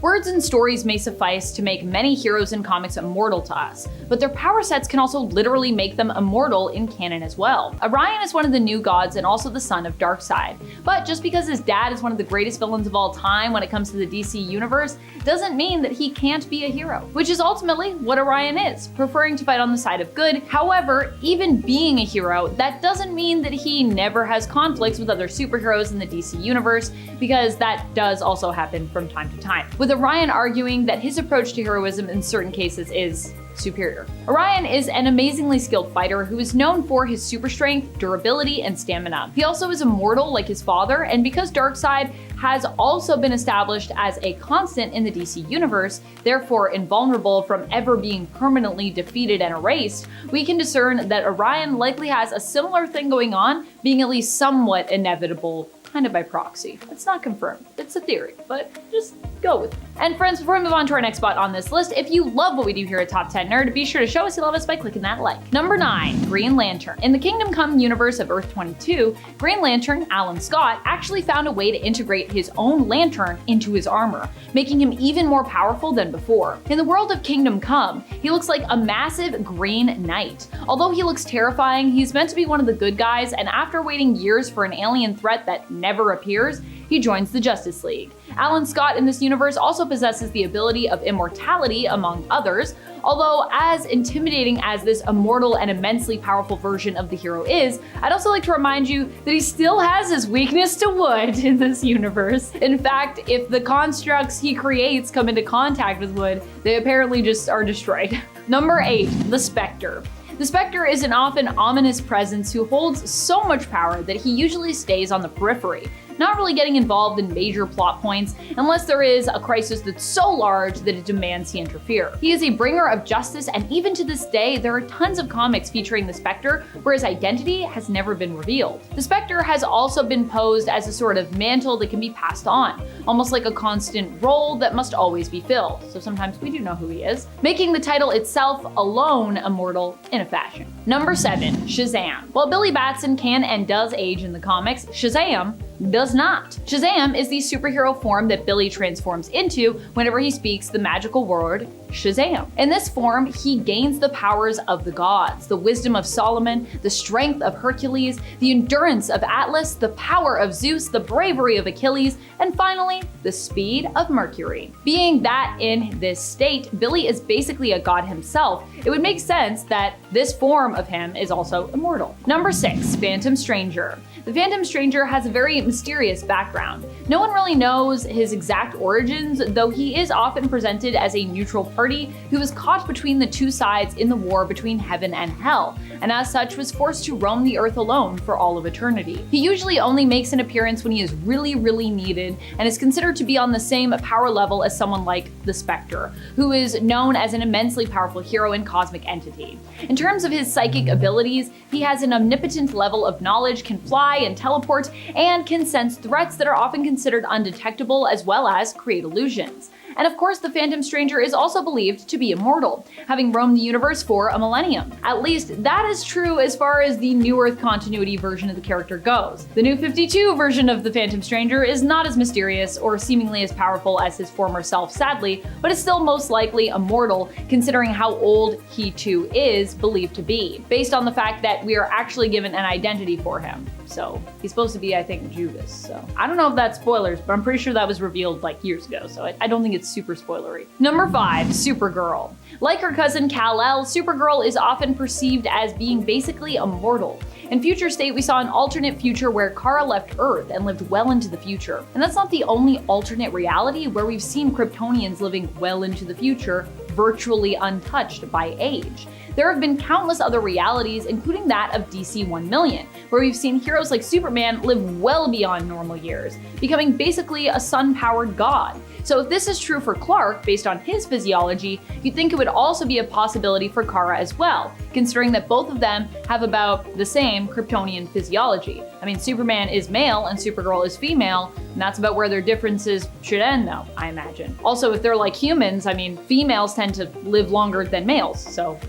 Words and stories may suffice to make many heroes in comics immortal to us, but their power sets can also literally make them immortal in canon as well. Orion is one of the new gods and also the son of Darkseid, but just because his dad is one of the greatest villains of all time when it comes to the DC universe, doesn't mean that he can't be a hero, which is ultimately what Orion is, preferring to fight on the side of good. However, even being a hero, that doesn't mean that he never has conflicts with other superheroes in the DC universe, because that does also happen from time to time, with Orion arguing that his approach to heroism in certain cases is superior. Orion is an amazingly skilled fighter who is known for his super strength, durability, and stamina. He also is immortal like his father, and because Darkseid has also been established as a constant in the DC universe, therefore invulnerable from ever being permanently defeated and erased, we can discern that Orion likely has a similar thing going on, being at least somewhat inevitable, kind of by proxy. It's not confirmed, it's a theory, but just go with it. And friends, before we move on to our next spot on this list, if you love what we do here at Top 10 Nerd, be sure to show us you love us by clicking that like. Number 9, Green Lantern. In the Kingdom Come universe of Earth 22, Green Lantern, Alan Scott, actually found a way to integrate his own lantern into his armor, making him even more powerful than before. In the world of Kingdom Come, he looks like a massive green knight. Although he looks terrifying, he's meant to be one of the good guys, and after waiting years for an alien threat that never appears, he joins the Justice League. Alan Scott in this universe also possesses the ability of immortality, among others, although as intimidating as this immortal and immensely powerful version of the hero is, I'd also like to remind you that he still has his weakness to wood in this universe. In fact, if the constructs he creates come into contact with wood, they apparently just are destroyed. Number 8, the Spectre. The Spectre is an often ominous presence who holds so much power that he usually stays on the periphery, not really getting involved in major plot points unless there is a crisis that's so large that it demands he interfere. He is a bringer of justice, and even to this day, there are tons of comics featuring the Spectre where his identity has never been revealed. The Spectre has also been posed as a sort of mantle that can be passed on, almost like a constant role that must always be filled, so sometimes we do know who he is, making the title itself alone immortal in a fashion. Number 7, Shazam. While Billy Batson can and does age in the comics, Shazam does not. Shazam is the superhero form that Billy transforms into whenever he speaks the magical word Shazam. In this form, he gains the powers of the gods, the wisdom of Solomon, the strength of Hercules, the endurance of Atlas, the power of Zeus, the bravery of Achilles, and finally, the speed of Mercury. Being that in this state, Billy is basically a god himself, it would make sense that this form of him is also immortal. Number 6, Phantom Stranger. The Phantom Stranger has a very mysterious background. No one really knows his exact origins, though he is often presented as a neutral party who was caught between the two sides in the war between heaven and hell, and as such was forced to roam the earth alone for all of eternity. He usually only makes an appearance when he is really needed, and is considered to be on the same power level as someone like the Spectre, who is known as an immensely powerful hero and cosmic entity. In terms of his psychic abilities, he has an omnipotent level of knowledge, can fly and teleport, and can sense threats that are often considered undetectable, as well as create illusions. And of course, the Phantom Stranger is also believed to be immortal, having roamed the universe for a millennium. At least that is true as far as the New Earth continuity version of the character goes. The New 52 version of the Phantom Stranger is not as mysterious or seemingly as powerful as his former self, sadly, but is still most likely immortal considering how old he too is believed to be, based on the fact that we are actually given an identity for him. So he's supposed to be, I think, Judas. So I don't know if that's spoilers, but I'm pretty sure that was revealed like years ago, so I don't think it's super spoilery. Number 5, Supergirl. Like her cousin Kal-El, Supergirl is often perceived as being basically immortal. In Future State, we saw an alternate future where Kara left Earth and lived well into the future. And that's not the only alternate reality where we've seen Kryptonians living well into the future, virtually untouched by age. There have been countless other realities, including that of DC 1 million, where we've seen heroes like Superman live well beyond normal years, becoming basically a sun-powered god. So if this is true for Clark, based on his physiology, you'd think it would also be a possibility for Kara as well, considering that both of them have about the same Kryptonian physiology. I mean, Superman is male and Supergirl is female, and that's about where their differences should end though, I imagine. Also, if they're like humans, I mean, females tend to live longer than males, so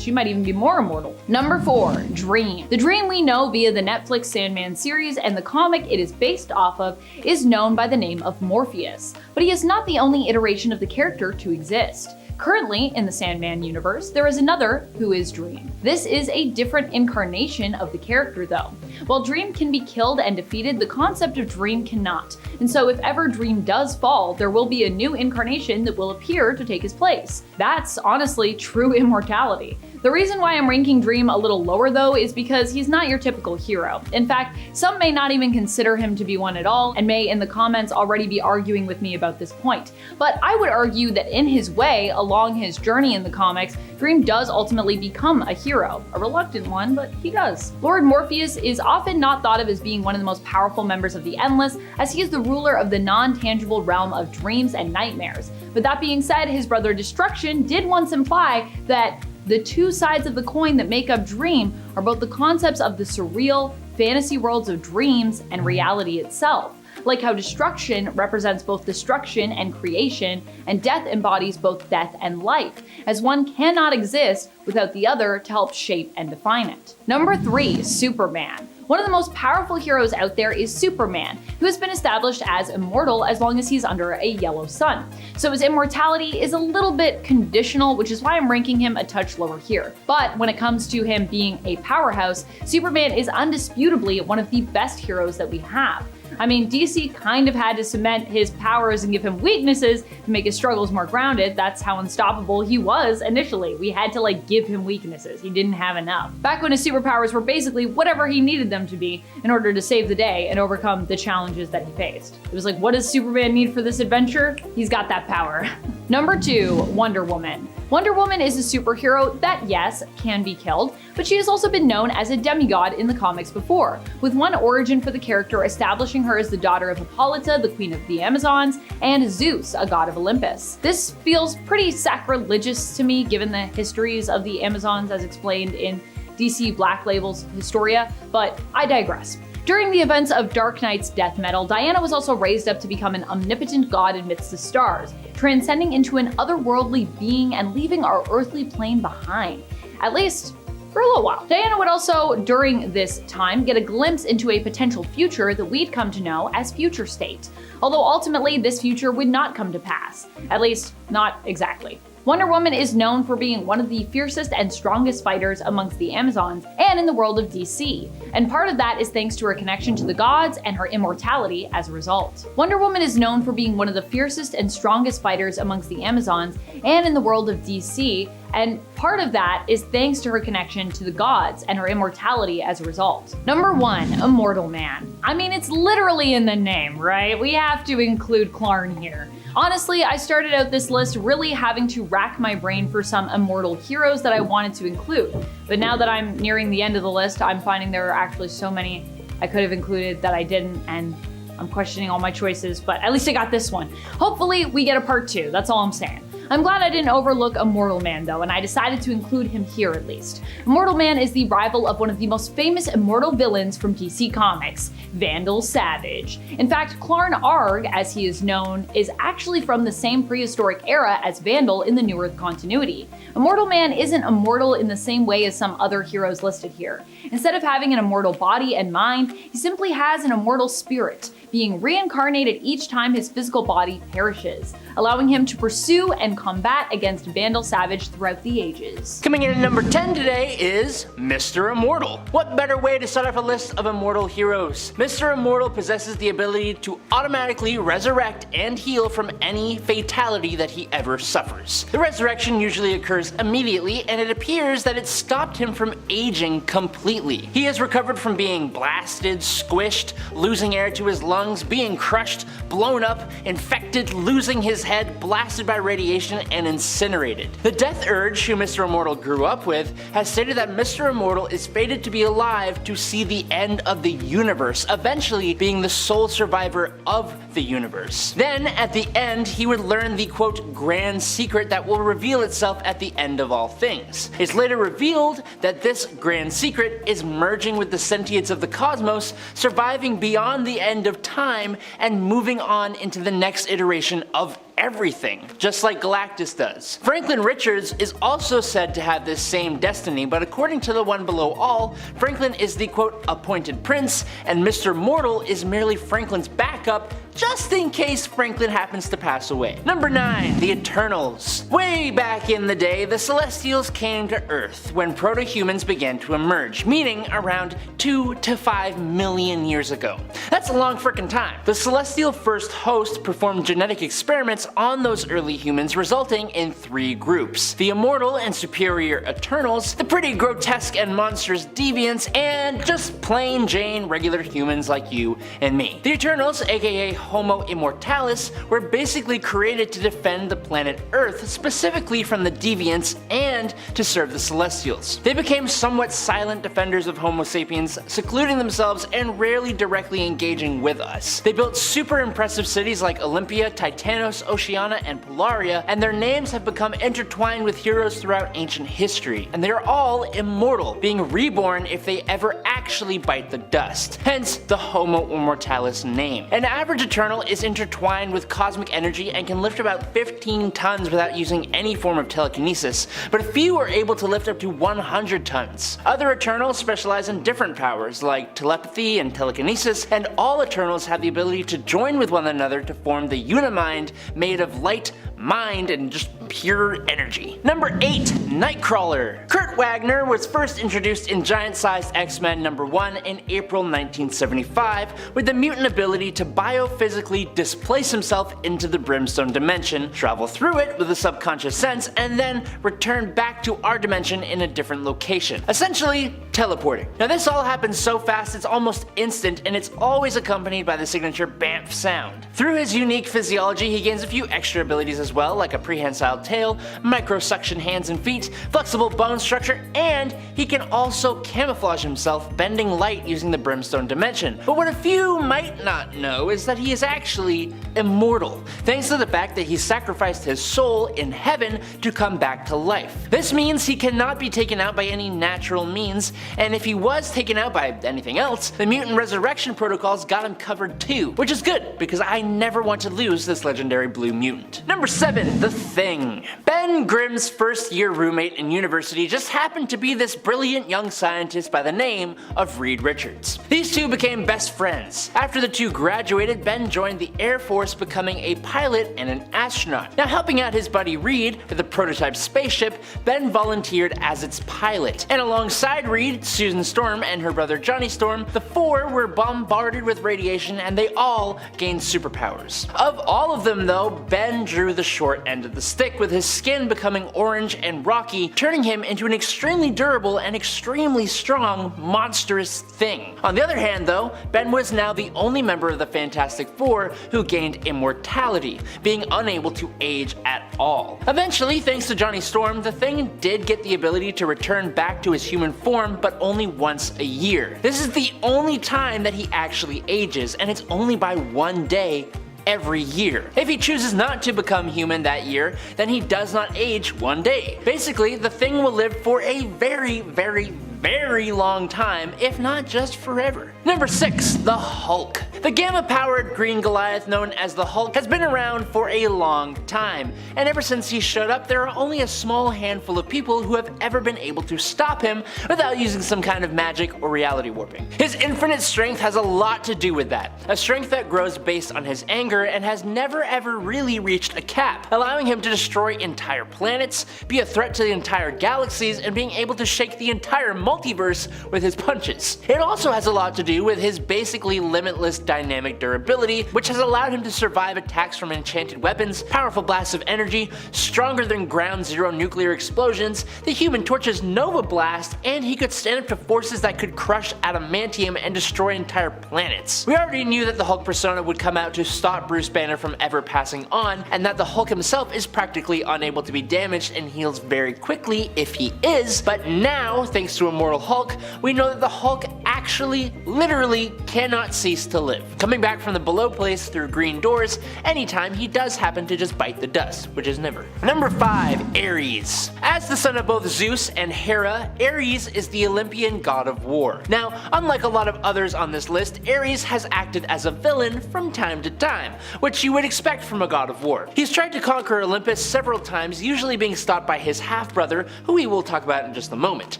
she might even be more immortal. Number 4, Dream. The Dream we know via the Netflix Sandman series and the comic it is based off of is known by the name of Morpheus, but he is not the only iteration of the character to exist. Currently, in the Sandman universe, there is another who is Dream. This is a different incarnation of the character though. While Dream can be killed and defeated, the concept of Dream cannot. And so if ever Dream does fall, there will be a new incarnation that will appear to take his place. That's honestly true immortality. The reason why I'm ranking Dream a little lower though is because he's not your typical hero. In fact, some may not even consider him to be one at all and may in the comments already be arguing with me about this point. But I would argue that in his way, along his journey in the comics, Dream does ultimately become a hero. A reluctant one, but he does. Lord Morpheus is often not thought of as being one of the most powerful members of the Endless, as he is the ruler of the non-tangible realm of dreams and nightmares. But that being said, his brother Destruction did once imply that the two sides of the coin that make up Dream are both the concepts of the surreal, fantasy worlds of dreams and reality itself. Like how destruction represents both destruction and creation, and death embodies both death and life, as one cannot exist without the other to help shape and define it. Number 3, Superman. One of the most powerful heroes out there is Superman, who has been established as immortal as long as he's under a yellow sun. So his immortality is a little bit conditional, which is why I'm ranking him a touch lower here. But when it comes to him being a powerhouse, Superman is undisputably one of the best heroes that we have. I mean, DC kind of had to cement his powers and give him weaknesses to make his struggles more grounded. That's how unstoppable he was initially. We had to give him weaknesses. He didn't have enough. Back when his superpowers were basically whatever he needed them to be in order to save the day and overcome the challenges that he faced. It was what does Superman need for this adventure? He's got that power. Number 2, Wonder Woman. Wonder Woman is a superhero that, yes, can be killed, but she has also been known as a demigod in the comics before, with one origin for the character establishing her as the daughter of Hippolyta, the queen of the Amazons, and Zeus, a god of Olympus. This feels pretty sacrilegious to me given the histories of the Amazons as explained in DC Black Label's Historia, but I digress. During the events of Dark Knight's death metal, Diana was also raised up to become an omnipotent god amidst the stars, transcending into an otherworldly being and leaving our earthly plane behind, at least for a little while. Diana would also, during this time, get a glimpse into a potential future that we'd come to know as Future State, although ultimately this future would not come to pass, at least not exactly. Wonder Woman is known for being one of the fiercest and strongest fighters amongst the Amazons and in the world of DC, and part of that is thanks to her connection to the gods and her immortality as a result. Wonder Woman is known for being one of the fiercest and strongest fighters amongst the Amazons and in the world of DC, and part of that is thanks to her connection to the gods and her immortality as a result. Number 1, Immortal Man. I mean, it's literally in the name, right? We have to include Klarn here. Honestly, I started out this list really having to rack my brain for some immortal heroes that I wanted to include. But now that I'm nearing the end of the list, I'm finding there are actually so many I could have included that I didn't, and I'm questioning all my choices, but at least I got this one. Hopefully we get a part 2, that's all I'm saying. I'm glad I didn't overlook Immortal Man though, and I decided to include him here at least. Immortal Man is the rival of one of the most famous immortal villains from DC Comics, Vandal Savage. In fact, Klarn Arg, as he is known, is actually from the same prehistoric era as Vandal in the New Earth continuity. Immortal Man isn't immortal in the same way as some other heroes listed here. Instead of having an immortal body and mind, he simply has an immortal spirit, being reincarnated each time his physical body perishes, allowing him to pursue and combat against Vandal Savage throughout the ages. Coming in at number 10 today is Mr. Immortal. What better way to start off a list of immortal heroes? Mr. Immortal possesses the ability to automatically resurrect and heal from any fatality that he ever suffers. The resurrection usually occurs immediately, and it appears that it stopped him from aging completely. He has recovered from being blasted, squished, losing air to his lungs, being crushed, blown up, infected, losing his head, blasted by radiation, and incinerated. The Death Urge, who Mr. Immortal grew up with, has stated that Mr. Immortal is fated to be alive to see the end of the universe, eventually being the sole survivor of the universe. Then, at the end, he would learn the quote, grand secret that will reveal itself at the end of all things. It's later revealed that this grand secret is merging with the sentience of the cosmos, surviving beyond the end of time, and moving on into the next iteration of everything, just like Galactus does. Franklin Richards is also said to have this same destiny, but according to the one below all, Franklin is the quote appointed prince, and Mr. Mortal is merely Franklin's backup just in case Franklin happens to pass away. Number 9. The Eternals. Way back in the day, the Celestials came to Earth when proto-humans began to emerge, meaning around 2 to 5 million years ago. That's a long frickin' time. The Celestial first host performed genetic experiments on those early humans, resulting in 3 groups: the Immortal and Superior Eternals, the pretty grotesque and monstrous Deviants, and just plain Jane regular humans like you and me. The Eternals, aka Homo Immortalis, were basically created to defend the planet Earth, specifically from the Deviants, and to serve the Celestials. They became somewhat silent defenders of Homo sapiens, secluding themselves and rarely directly engaging with us. They built super impressive cities like Olympia, Titanos, Oceania, and Polaria, and their names have become intertwined with heroes throughout ancient history, and they are all immortal, being reborn if they ever actually bite the dust, hence the Homo Immortalis name. An average Eternal is intertwined with cosmic energy and can lift about 15 tons without using any form of telekinesis, but a few are able to lift up to 100 tons. Other Eternals specialize in different powers like telepathy and telekinesis, and all Eternals have the ability to join with one another to form the Unimind, made of light, mind, and just pure energy. Number 8. Nightcrawler. Kurt Wagner was first introduced in Giant-Sized X-Men #1 in April 1975 with the mutant ability to biophysically displace himself into the Brimstone dimension, travel through it with a subconscious sense, and then return back to our dimension in a different location. Essentially, teleporting. Now this all happens so fast it's almost instant, and it's always accompanied by the signature BAMF sound. Through his unique physiology, he gains a few extra abilities as well, like a prehensile tail, microsuction hands and feet, flexible bone structure, and he can also camouflage himself, bending light using the Brimstone dimension. But what a few might not know is that he is actually immortal, thanks to the fact that he sacrificed his soul in heaven to come back to life. This means he cannot be taken out by any natural means, and if he was taken out by anything else, the mutant resurrection protocols got him covered too, which is good because I never want to lose this legendary blue mutant. Number 7. The Thing. Ben Grimm's first year roommate in university just happened to be this brilliant young scientist by the name of Reed Richards. These two became best friends. After the two graduated, Ben joined the Air Force, becoming a pilot and an astronaut. Now, helping out his buddy Reed with a prototype spaceship, Ben volunteered as its pilot. And alongside Reed, Susan Storm and her brother Johnny Storm, the four were bombarded with radiation and they all gained superpowers. Of all of them though, Ben drew the short end of the stick, with his skin becoming orange and rocky, turning him into an extremely durable and extremely strong, monstrous thing. On the other hand though, Ben was now the only member of the Fantastic Four who gained immortality, being unable to age at all. Eventually, thanks to Johnny Storm, the Thing did get the ability to return back to his human form, but only once a year. This is the only time that he actually ages, and it's only by 1 day every year. If he chooses not to become human that year, then he does not age 1 day. Basically, the Thing will live for a very long time, if not just forever. Number 6. The Hulk. The gamma-powered green Goliath known as the Hulk has been around for a long time, and ever since he showed up there are only a small handful of people who have ever been able to stop him without using some kind of magic or reality warping. His infinite strength has a lot to do with that, a strength that grows based on his anger and has never ever really reached a cap, allowing him to destroy entire planets, be a threat to the entire galaxies, and being able to shake the entire multiverse with his punches. It also has a lot to do with his basically limitless dynamic durability, which has allowed him to survive attacks from enchanted weapons, powerful blasts of energy, stronger than ground zero nuclear explosions, the Human Torch's Nova Blast, and he could stand up to forces that could crush adamantium and destroy entire planets. We already knew that the Hulk persona would come out to stop Bruce Banner from ever passing on, and that the Hulk himself is practically unable to be damaged and heals very quickly if he is, but now, thanks to Immortal Hulk, we know that the Hulk actually, literally cannot cease to live, coming back from the below place through green doors anytime he does happen to just bite the dust, which is never. Number 5. Ares. As the son of both Zeus and Hera, Ares is the Olympian god of war. Now, unlike a lot of others on this list, Ares has acted as a villain from time to time, which you would expect from a god of war. He's tried to conquer Olympus several times, usually being stopped by his half-brother, who we will talk about in just a moment.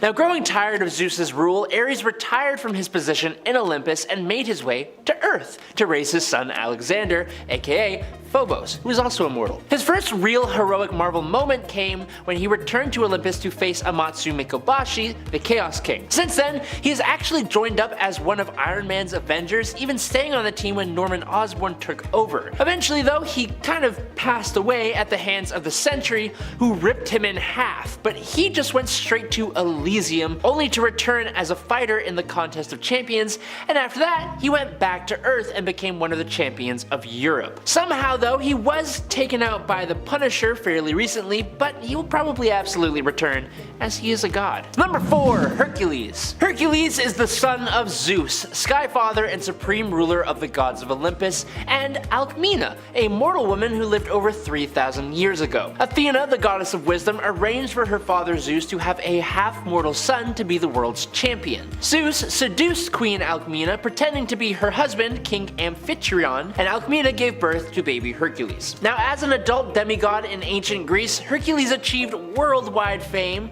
Now, growing tired of Zeus's rule, Ares retired from his position in Olympus and made his way to Earth to raise his son Alexander, aka Phobos, who is also immortal. His first real heroic Marvel moment came when he returned to Olympus to face Amatsu Mikobashi, the Chaos King. Since then, he has actually joined up as one of Iron Man's Avengers, even staying on the team when Norman Osborn took over. Eventually though, he kind of passed away at the hands of the Sentry, who ripped him in half, but he just went straight to Elysium, only to return as a fighter in the Contest of Champions, and after that, he went back to Earth and became one of the champions of Europe. Somehow though, he was taken out by the Punisher fairly recently, but he will probably absolutely return, as he is a god. Number 4. Hercules. Hercules is the son of Zeus, Skyfather and supreme ruler of the gods of Olympus, and Alcmena, a mortal woman who lived over 3,000 years ago. Athena, the goddess of wisdom, arranged for her father Zeus to have a half-mortal son to be the world's champion. Zeus seduced Queen Alcmena, pretending to be her husband, King Amphitryon, and Alcmena gave birth to baby Hercules. Now, as an adult demigod in ancient Greece, Hercules achieved worldwide fame,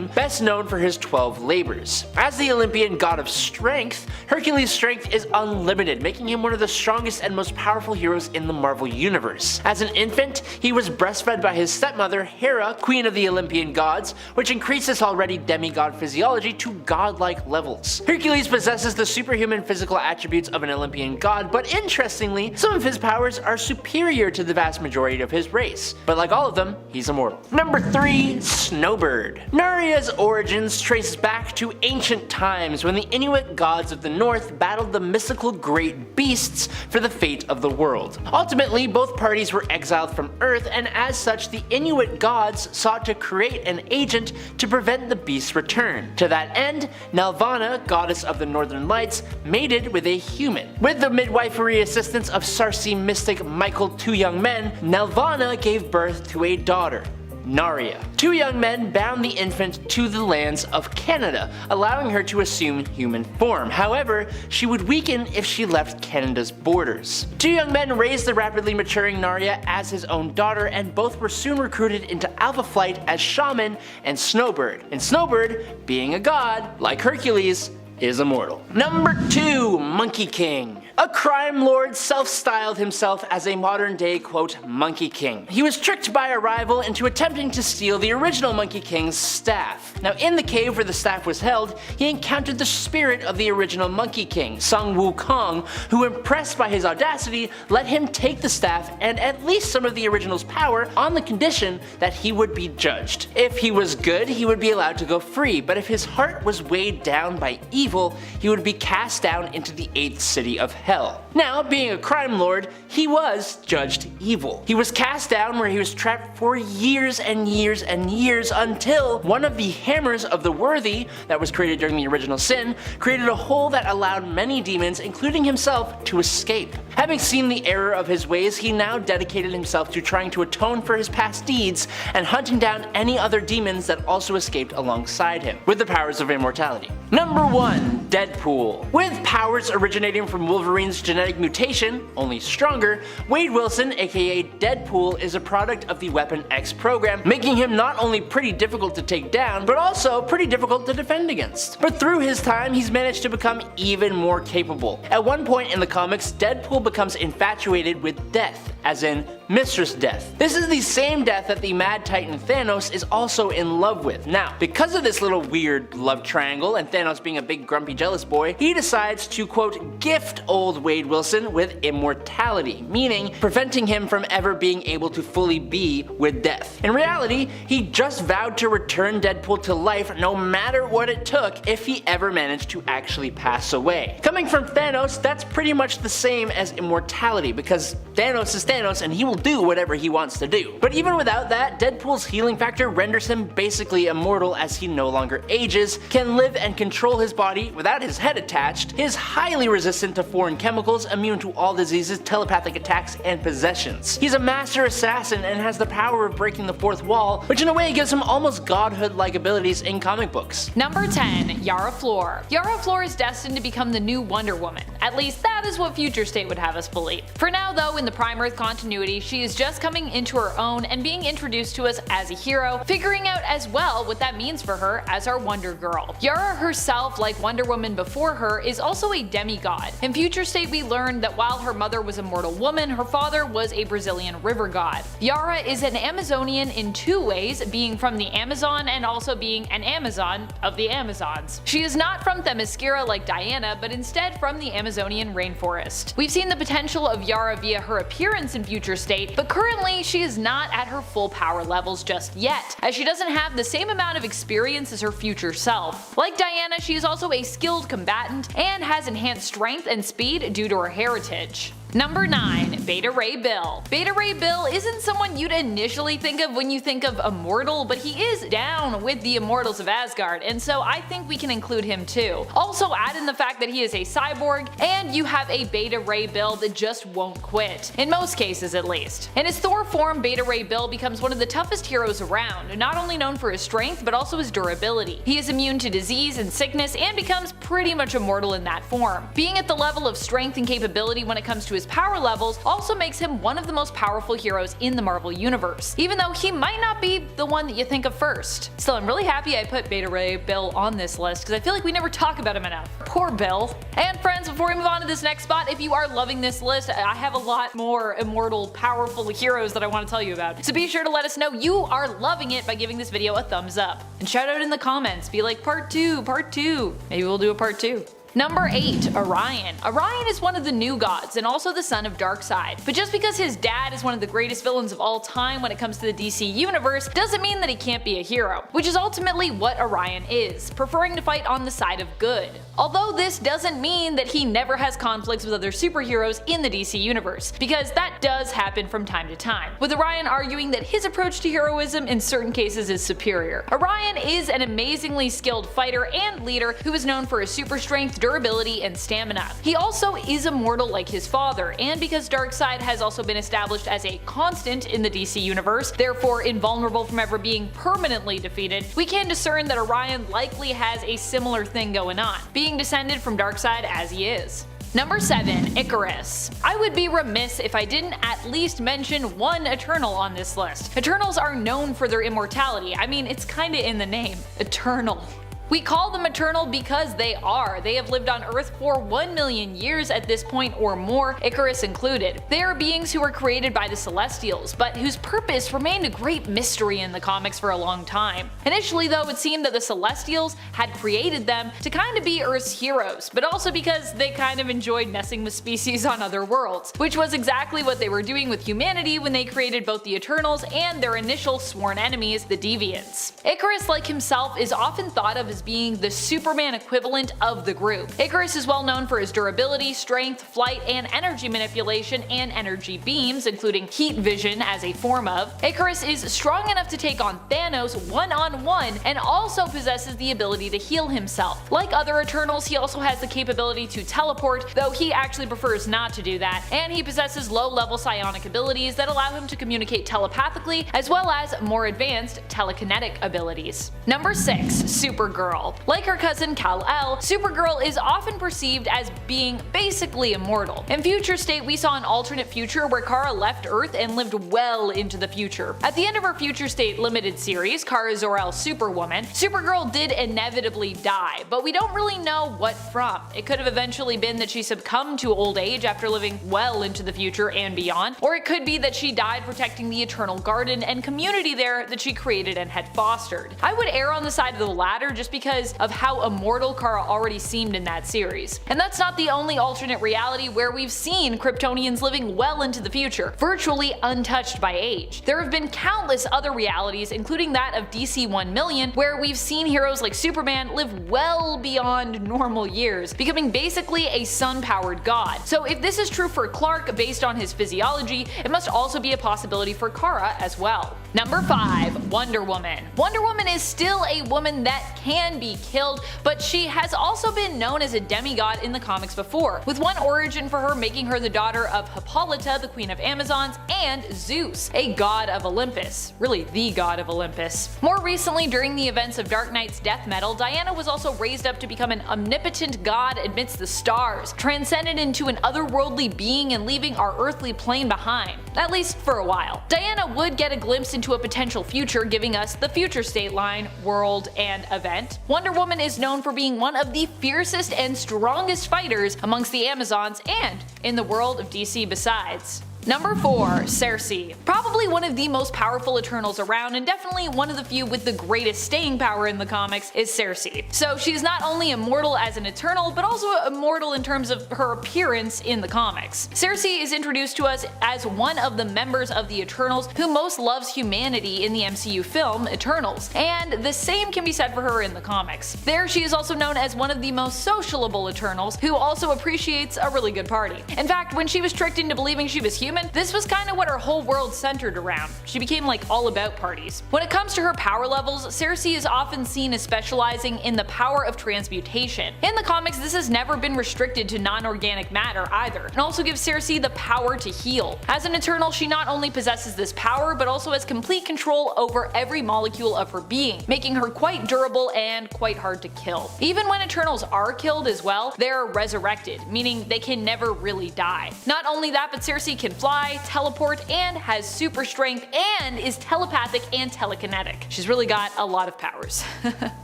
best known for his 12 labors. As the Olympian god of strength, Hercules' strength is unlimited, making him one of the strongest and most powerful heroes in the Marvel Universe. As an infant, he was breastfed by his stepmother, Hera, queen of the Olympian gods, which increased his already demigod physiology to godlike levels. Hercules possesses the superhuman physical attributes of an Olympian god, but interestingly, some of his powers are superior to the vast majority of his race. But like all of them, he's immortal. Number 3. Snowbird. Narya's origins trace back to ancient times when the Inuit gods of the north battled the mystical great beasts for the fate of the world. Ultimately, both parties were exiled from Earth, and as such, the Inuit gods sought to create an agent to prevent the beast's return. To that end, Nelvana, goddess of the northern lights, mated with a human. With the midwifery assistance of Sarsi mystic Michael Two Young Men, Nelvana gave birth to a daughter, Narya. Two young men bound the infant to the lands of Canada, allowing her to assume human form. However, she would weaken if she left Canada's borders. Two young men raised the rapidly maturing Narya as his own daughter, and both were soon recruited into Alpha Flight as Shaman and Snowbird. And Snowbird, being a god, like Hercules, is immortal. Number 2. Monkey King. A crime lord self-styled himself as a modern-day, quote, Monkey King. He was tricked by a rival into attempting to steal the original Monkey King's staff. Now, in the cave where the staff was held, he encountered the spirit of the original Monkey King, Sun Wukong, who, impressed by his audacity, let him take the staff and at least some of the original's power on the condition that he would be judged. If he was good, he would be allowed to go free, but if his heart was weighed down by evil, he would be cast down into the 8th city of hell. Now, being a crime lord, he was judged evil. He was cast down where he was trapped for years and years and years until one of the hammers of the worthy that was created during the original sin created a hole that allowed many demons, including himself, to escape. Having seen the error of his ways, he now dedicated himself to trying to atone for his past deeds and hunting down any other demons that also escaped alongside him, with the powers of immortality. Number 1. Deadpool. With powers originating from Wolverine's genetic mutation, only stronger, Wade Wilson, aka Deadpool, is a product of the Weapon X program, making him not only pretty difficult to take down, but also pretty difficult to defend against. But through his time, he's managed to become even more capable. At one point in the comics, Deadpool becomes infatuated with Death, as in Mistress Death. This is the same Death that the Mad Titan Thanos is also in love with. Now, because of this little weird love triangle and Thanos being a big grumpy jealous boy, he decides to, quote, gift old Wade Wilson with immortality, meaning preventing him from ever being able to fully be with Death. In reality, he just vowed to return Deadpool to life no matter what it took if he ever managed to actually pass away. Coming from Thanos, that's pretty much the same as immortality, because Thanos is Thanos and he will do whatever he wants to do. But even without that, Deadpool's healing factor renders him basically immortal as he no longer ages, can live and control his body without his head attached, is highly resistant to foreign chemicals, immune to all diseases, telepathic attacks, and possessions. He's a master assassin and has the power of breaking the fourth wall, which in a way gives him almost godhood-like abilities in comic books. Number 10. Yara Flor. Yara Flor is destined to become the new Wonder Woman. At least that is what Future State would have us believe. For now though, in the Prime Earth continuity, she is just coming into her own and being introduced to us as a hero, figuring out as well what that means for her as our Wonder Girl. Yara herself, like Wonder Woman before her, is also a demigod. In Future State we learned that while her mother was a mortal woman, her father was a Brazilian river god. Yara is an Amazonian in two ways, being from the Amazon and also being an Amazon of the Amazons. She is not from Themyscira like Diana, but instead from the Amazonian rainforest. We've seen the potential of Yara via her appearance in Future State, but currently she is not at her full power levels just yet, as she doesn't have the same amount of experience as her future self. Like Diana, she is also a skilled combatant and has enhanced strength and speed due to her heritage. Number 9. Beta Ray Bill. Beta Ray Bill isn't someone you'd initially think of when you think of immortal, but he is down with the Immortals of Asgard, and so I think we can include him too. Also add in the fact that he is a cyborg, and you have a Beta Ray Bill that just won't quit, in most cases at least. In his Thor form, Beta Ray Bill becomes one of the toughest heroes around, not only known for his strength but also his durability. He is immune to disease and sickness and becomes pretty much immortal in that form. Being at the level of strength and capability when it comes to his power levels also makes him one of the most powerful heroes in the Marvel Universe, even though he might not be the one that you think of first. Still, I'm really happy I put Beta Ray Bill on this list because I feel like we never talk about him enough. Poor Bill. And friends, before we move on to this next spot, if you are loving this list, I have a lot more immortal, powerful heroes that I want to tell you about. So be sure to let us know you are loving it by giving this video a thumbs up. And shout out in the comments, be like part 2, part 2. Maybe we'll do a part 2. Number 8. Orion. Orion is one of the new gods and also the son of Darkseid. But just because his dad is one of the greatest villains of all time when it comes to the DC universe doesn't mean that he can't be a hero, which is ultimately what Orion is, preferring to fight on the side of good. Although this doesn't mean that he never has conflicts with other superheroes in the DC universe, because that does happen from time to time, with Orion arguing that his approach to heroism in certain cases is superior. Orion is an amazingly skilled fighter and leader who is known for his super strength, durability, and stamina. He also is immortal like his father, and because Darkseid has also been established as a constant in the DC universe, therefore invulnerable from ever being permanently defeated, we can discern that Orion likely has a similar thing going on, being descended from Darkseid as he is. Number 7. Icarus. I would be remiss if I didn't at least mention one Eternal on this list. Eternals are known for their immortality. I mean, it's kinda in the name. Eternal. We call them eternal because they are. They have lived on Earth for 1 million years at this point or more, Icarus included. They are beings who were created by the Celestials, but whose purpose remained a great mystery in the comics for a long time. Initially though, it seemed that the Celestials had created them to kind of be Earth's heroes, but also because they kind of enjoyed messing with species on other worlds, which was exactly what they were doing with humanity when they created both the Eternals and their initial sworn enemies, the Deviants. Icarus, like himself, is often thought of as being the Superman equivalent of the group. Icarus is well known for his durability, strength, flight, and energy manipulation and energy beams, including heat vision as a form of. Icarus is strong enough to take on Thanos one-on-one and also possesses the ability to heal himself. Like other Eternals, he also has the capability to teleport, though he actually prefers not to do that, and he possesses low-level psionic abilities that allow him to communicate telepathically, as well as more advanced telekinetic abilities. Number 6. Supergirl. Like her cousin Kal-El, Supergirl is often perceived as being basically immortal. In Future State, we saw an alternate future where Kara left Earth and lived well into the future. At the end of her Future State limited series, Kara Zor-El Superwoman, Supergirl did inevitably die, but we don't really know what from. It could have eventually been that she succumbed to old age after living well into the future and beyond, or it could be that she died protecting the Eternal Garden and community there that she created and had fostered. I would err on the side of the latter just because of how immortal Kara already seemed in that series. And that's not the only alternate reality where we've seen Kryptonians living well into the future, virtually untouched by age. There have been countless other realities, including that of DC 1 million, where we've seen heroes like Superman live well beyond normal years, becoming basically a sun-powered god. So if this is true for Clark based on his physiology, it must also be a possibility for Kara as well. Number 5. Wonder Woman. Wonder Woman is still a woman that can be killed, but she has also been known as a demigod in the comics before, with one origin for her making her the daughter of Hippolyta, the Queen of Amazons, and Zeus, a god of Olympus. Really, the god of Olympus. More recently, during the events of Dark Knight's death metal, Diana was also raised up to become an omnipotent god amidst the stars, transcended into an otherworldly being and leaving our earthly plane behind, at least for a while. Diana would get a glimpse into a potential future, giving us the Future State line, world, and event. Wonder Woman is known for being one of the fiercest and strongest fighters amongst the Amazons and in the world of DC besides. Number 4. Circe. Probably one of the most powerful Eternals around, and definitely one of the few with the greatest staying power in the comics, is Circe. So she's not only immortal as an Eternal, but also immortal in terms of her appearance in the comics. Circe is introduced to us as one of the members of the Eternals who most loves humanity in the MCU film Eternals, and the same can be said for her in the comics. There she is also known as one of the most sociable Eternals, who also appreciates a really good party. In fact, when she was tricked into believing she was human, this was kinda what her whole world centered around. She became like all about parties. When it comes to her power levels, Circe is often seen as specializing in the power of transmutation. In the comics, this has never been restricted to non-organic matter either, and also gives Circe the power to heal. As an Eternal, she not only possesses this power, but also has complete control over every molecule of her being, making her quite durable and quite hard to kill. Even when Eternals are killed as well, they're resurrected, meaning they can never really die. Not only that, but Circe can fly, teleport, and has super strength, and is telepathic and telekinetic. She's really got a lot of powers.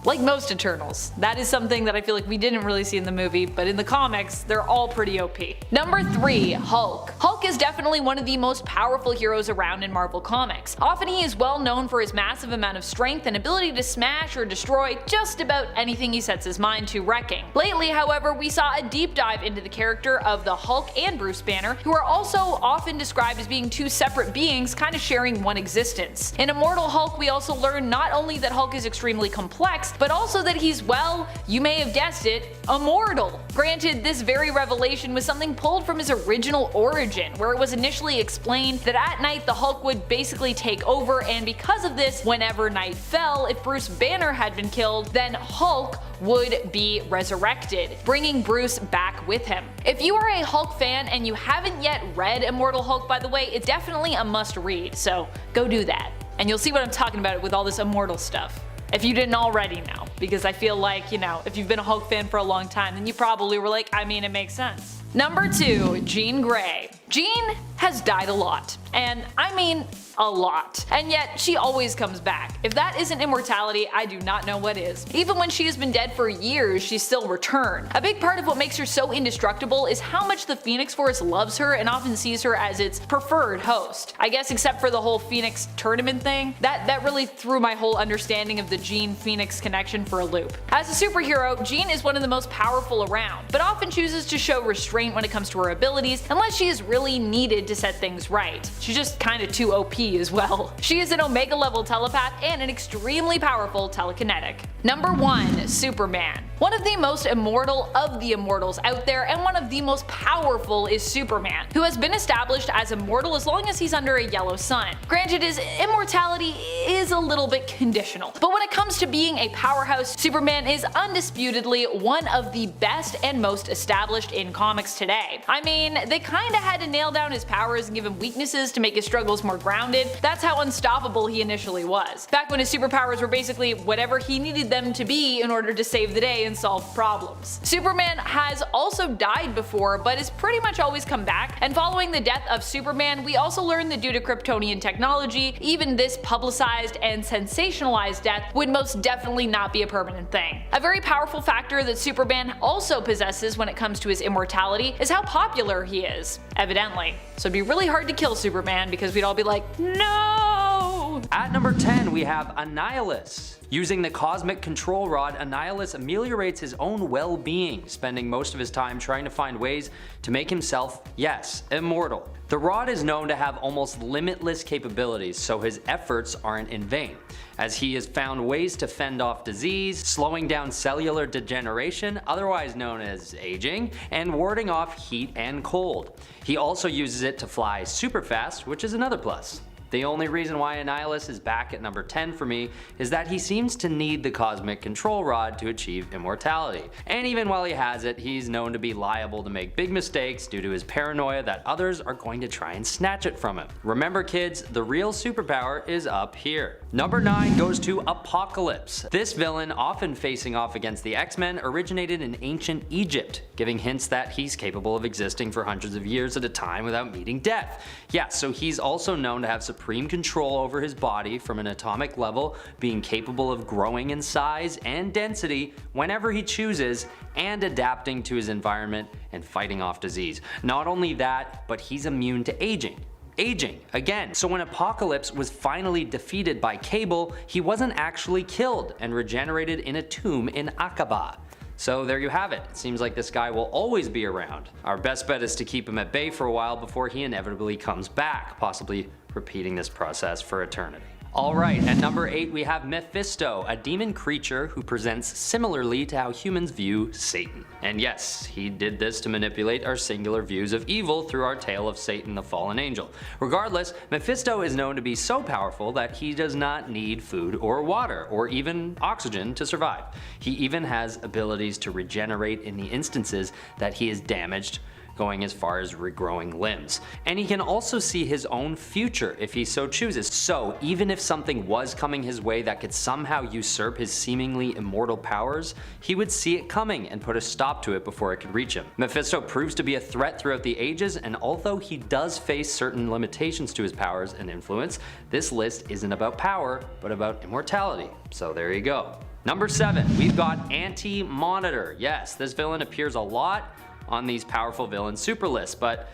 Like most Eternals. That is something that I feel like we didn't really see in the movie, but in the comics, they're all pretty OP. Number 3. Hulk. Hulk is definitely one of the most powerful heroes around in Marvel Comics. Often he is well known for his massive amount of strength and ability to smash or destroy just about anything he sets his mind to wrecking. Lately, however, we saw a deep dive into the character of the Hulk and Bruce Banner, who are also often described as being two separate beings kind of sharing one existence. In Immortal Hulk, we also learn not only that Hulk is extremely complex, but also that he's, well, you may have guessed it, immortal. Granted, this very revelation was something pulled from his original origin, where it was initially explained that at night the Hulk would basically take over, and because of this, whenever night fell, if Bruce Banner had been killed, then Hulk would be resurrected, bringing Bruce back with him. If you are a Hulk fan and you haven't yet read Immortal Hulk, by the way, it's definitely a must read, so go do that. And you'll see what I'm talking about with all this immortal stuff. If you didn't already know, because I feel like, you know, if you've been a Hulk fan for a long time, then you probably were like, I mean, it makes sense. Number 2. Jean Grey. Jean has died a lot, and I mean a lot, and yet she always comes back. If that isn't immortality, I do not know what is. Even when she has been dead for years, she still returns. A big part of what makes her so indestructible is how much the Phoenix Force loves her and often sees her as its preferred host. I guess except for the whole Phoenix tournament thing, that really threw my whole understanding of the Jean-Phoenix connection for a loop. As a superhero, Jean is one of the most powerful around, but often chooses to show restraint when it comes to her abilities unless she is really needed to set things right. She's just kinda too OP as well. She is an Omega level telepath and an extremely powerful telekinetic. Number 1. Superman. One of the most immortal of the immortals out there, and one of the most powerful, is Superman, who has been established as immortal as long as he's under a yellow sun. Granted, his immortality is a little bit conditional, but when it comes to being a powerhouse, Superman is undisputedly one of the best and most established in comics today. I mean, they kinda had to nail down his powers and give him weaknesses to make his struggles more grounded. That's how unstoppable he initially was, back when his superpowers were basically whatever he needed them to be in order to save the day and solve problems. Superman has also died before, but has pretty much always come back, and following the death of Superman, we also learned that due to Kryptonian technology, even this publicized and sensationalized death would most definitely not be a permanent thing. A very powerful factor that Superman also possesses when it comes to his immortality is how popular he is, evidently. So it'd be really hard to kill Superman because we'd all be like, no! At number 10, we have Annihilus. Using the cosmic control rod, Annihilus ameliorates his own well-being, spending most of his time trying to find ways to make himself, yes, immortal. The rod is known to have almost limitless capabilities, so his efforts aren't in vain, as he has found ways to fend off disease, slowing down cellular degeneration, otherwise known as aging, and warding off heat and cold. He also uses it to fly super fast, which is another plus. The only reason why Annihilus is back at number 10 for me is that he seems to need the cosmic control rod to achieve immortality. And even while he has it, he's known to be liable to make big mistakes due to his paranoia that others are going to try and snatch it from him. Remember kids, the real superpower is up here. Number 9 goes to Apocalypse. This villain, often facing off against the X-Men, originated in ancient Egypt, giving hints that he's capable of existing for hundreds of years at a time without meeting death. Yeah, so he's also known to have supreme control over his body from an atomic level, being capable of growing in size and density whenever he chooses, and adapting to his environment and fighting off disease. Not only that, but he's immune to aging. Again. So when Apocalypse was finally defeated by Cable, he wasn't actually killed and regenerated in a tomb in Aqaba. So there you have it. It seems like this guy will always be around. Our best bet is to keep him at bay for a while before he inevitably comes back, possibly repeating this process for eternity. Alright, at number 8 we have Mephisto, a demon creature who presents similarly to how humans view Satan. And yes, he did this to manipulate our singular views of evil through our tale of Satan the fallen angel. Regardless, Mephisto is known to be so powerful that he does not need food or water, or even oxygen to survive. He even has abilities to regenerate in the instances that he is damaged, going as far as regrowing limbs. And he can also see his own future if he so chooses. So even if something was coming his way that could somehow usurp his seemingly immortal powers, he would see it coming and put a stop to it before it could reach him. Mephisto proves to be a threat throughout the ages, and although he does face certain limitations to his powers and influence, this list isn't about power, but about immortality. So there you go. Number 7, we've got Anti-Monitor. Yes, this villain appears a lot on these powerful villain super lists, but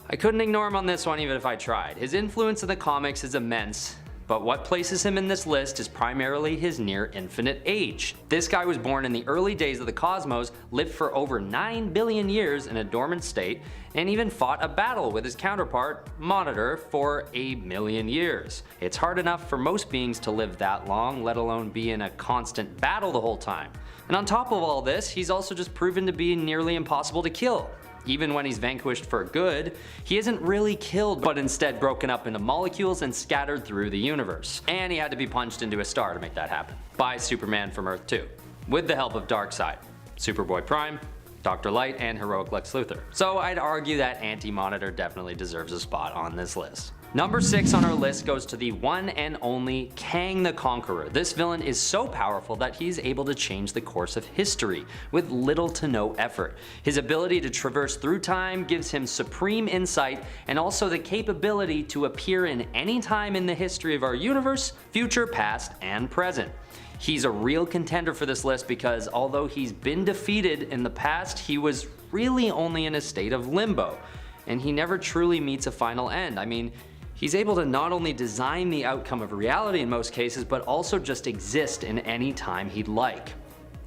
I couldn't ignore him on this one even if I tried. His influence in the comics is immense, but what places him in this list is primarily his near infinite age. This guy was born in the early days of the cosmos, lived for over 9 billion years in a dormant state, and even fought a battle with his counterpart, Monitor, for 1,000,000 years. It's hard enough for most beings to live that long, let alone be in a constant battle the whole time. And on top of all this, he's also just proven to be nearly impossible to kill. Even when he's vanquished for good, he isn't really killed, but instead broken up into molecules and scattered through the universe. And he had to be punched into a star to make that happen, by Superman from Earth 2, with the help of Darkseid, Superboy Prime, Dr. Light, and heroic Lex Luthor. So I'd argue that Anti-Monitor definitely deserves a spot on this list. Number 6 on our list goes to the one and only Kang the Conqueror. This villain is so powerful that he's able to change the course of history with little to no effort. His ability to traverse through time gives him supreme insight, and also the capability to appear in any time in the history of our universe, future, past, and present. He's a real contender for this list because although he's been defeated in the past, he was really only in a state of limbo, and he never truly meets a final end. I mean, he's able to not only design the outcome of reality in most cases, but also just exist in any time he'd like.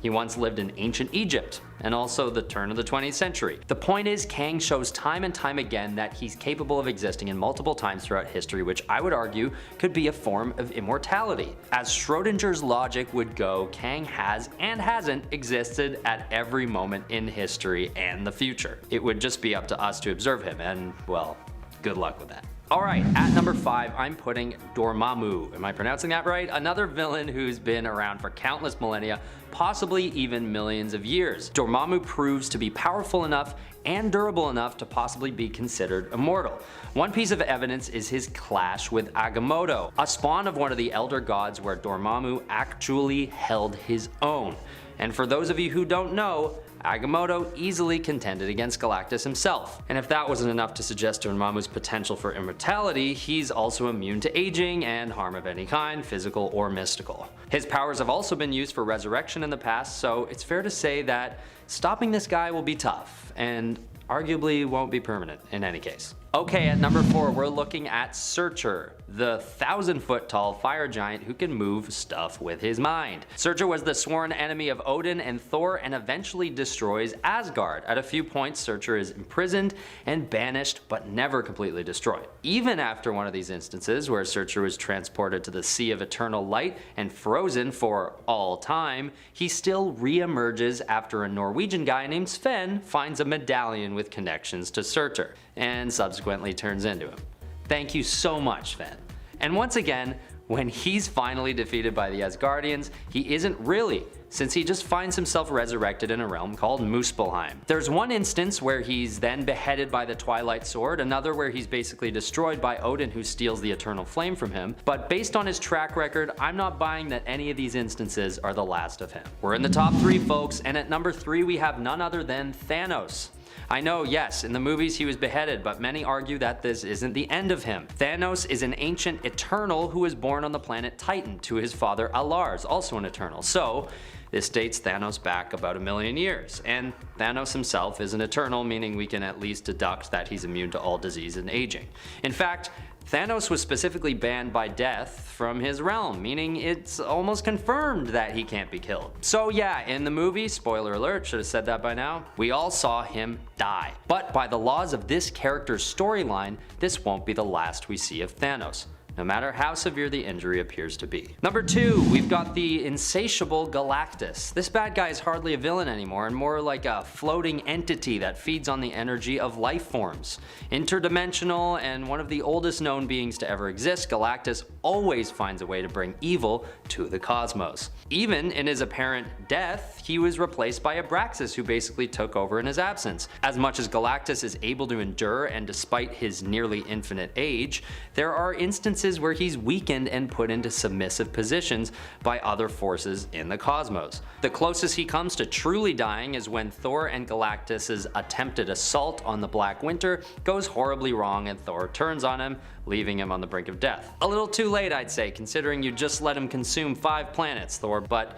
He once lived in ancient Egypt, and also the turn of the 20th century. The point is, Kang shows time and time again that he's capable of existing in multiple times throughout history, which I would argue could be a form of immortality. As Schrodinger's logic would go, Kang has and hasn't existed at every moment in history and the future. It would just be up to us to observe him, and well, good luck with that. Alright, at number 5, I'm putting Dormammu. Am I pronouncing that right? Another villain who's been around for countless millennia, possibly even millions of years. Dormammu proves to be powerful enough and durable enough to possibly be considered immortal. One piece of evidence is his clash with Agamotto, a spawn of one of the elder gods where Dormammu actually held his own. And for those of you who don't know, Agamotto easily contended against Galactus himself. And if that wasn't enough to suggest Dormammu's potential for immortality, he's also immune to aging and harm of any kind, physical or mystical. His powers have also been used for resurrection in the past, so it's fair to say that stopping this guy will be tough, and arguably won't be permanent in any case. Okay, at number 4, we're looking at Searcher. the 1,000-foot-tall fire giant who can move stuff with his mind. Surtur was the sworn enemy of Odin and Thor and eventually destroys Asgard. At a few points, Surtur is imprisoned and banished, but never completely destroyed. Even after one of these instances where Surtur was transported to the Sea of Eternal Light and frozen for all time, he still re-emerges after a Norwegian guy named Sven finds a medallion with connections to Surtur, and subsequently turns into him. Thank you so much, Sven. And once again, when he's finally defeated by the Asgardians, he isn't really, since he just finds himself resurrected in a realm called Muspelheim. There's one instance where he's then beheaded by the Twilight Sword, another where he's basically destroyed by Odin who steals the Eternal Flame from him, but based on his track record, I'm not buying that any of these instances are the last of him. We're in the top 3, folks, and at number 3 we have none other than Thanos. I know, yes, in the movies he was beheaded, but many argue that this isn't the end of him. Thanos is an ancient Eternal who was born on the planet Titan to his father Alars, also an Eternal. So, this dates Thanos back about 1 million years, and Thanos himself is an Eternal, meaning we can at least deduct that he's immune to all disease and aging. In fact, Thanos was specifically banned by death from his realm, meaning it's almost confirmed that he can't be killed. So yeah, in the movie, spoiler alert, should have said that by now, we all saw him die. But by the laws of this character's storyline, this won't be the last we see of Thanos, no matter how severe the injury appears to be. Number 2, we've got the insatiable Galactus. This bad guy is hardly a villain anymore and more like a floating entity that feeds on the energy of life forms. Interdimensional and one of the oldest known beings to ever exist, Galactus always finds a way to bring evil to the cosmos. Even in his apparent death, he was replaced by Abraxas, who basically took over in his absence. As much as Galactus is able to endure, and despite his nearly infinite age, there are instances where he's weakened and put into submissive positions by other forces in the cosmos. The closest he comes to truly dying is when Thor and Galactus's attempted assault on the Black Winter goes horribly wrong and Thor turns on him, leaving him on the brink of death. A little too late, I'd say, considering you just let him consume 5 planets, Thor, but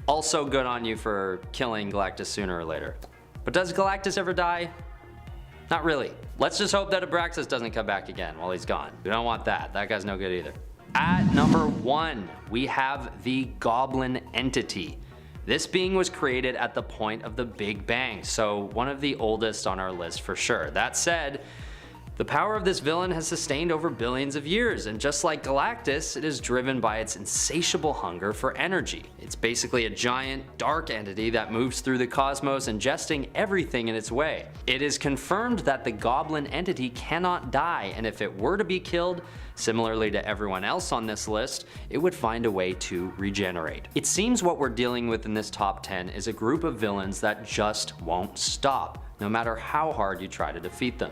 also good on you for killing Galactus sooner or later. But does Galactus ever die? Not really. Let's just hope that Abraxas doesn't come back again while he's gone. We don't want that. That guy's no good either. At number 1, we have the Goblin Entity. This being was created at the point of the Big Bang, so one of the oldest on our list for sure. That said, the power of this villain has sustained over billions of years, and just like Galactus, it is driven by its insatiable hunger for energy. It's basically a giant, dark entity that moves through the cosmos, ingesting everything in its way. It is confirmed that the Goblin Entity cannot die, and if it were to be killed, similarly to everyone else on this list, it would find a way to regenerate. It seems what we're dealing with in this top 10 is a group of villains that just won't stop, no matter how hard you try to defeat them.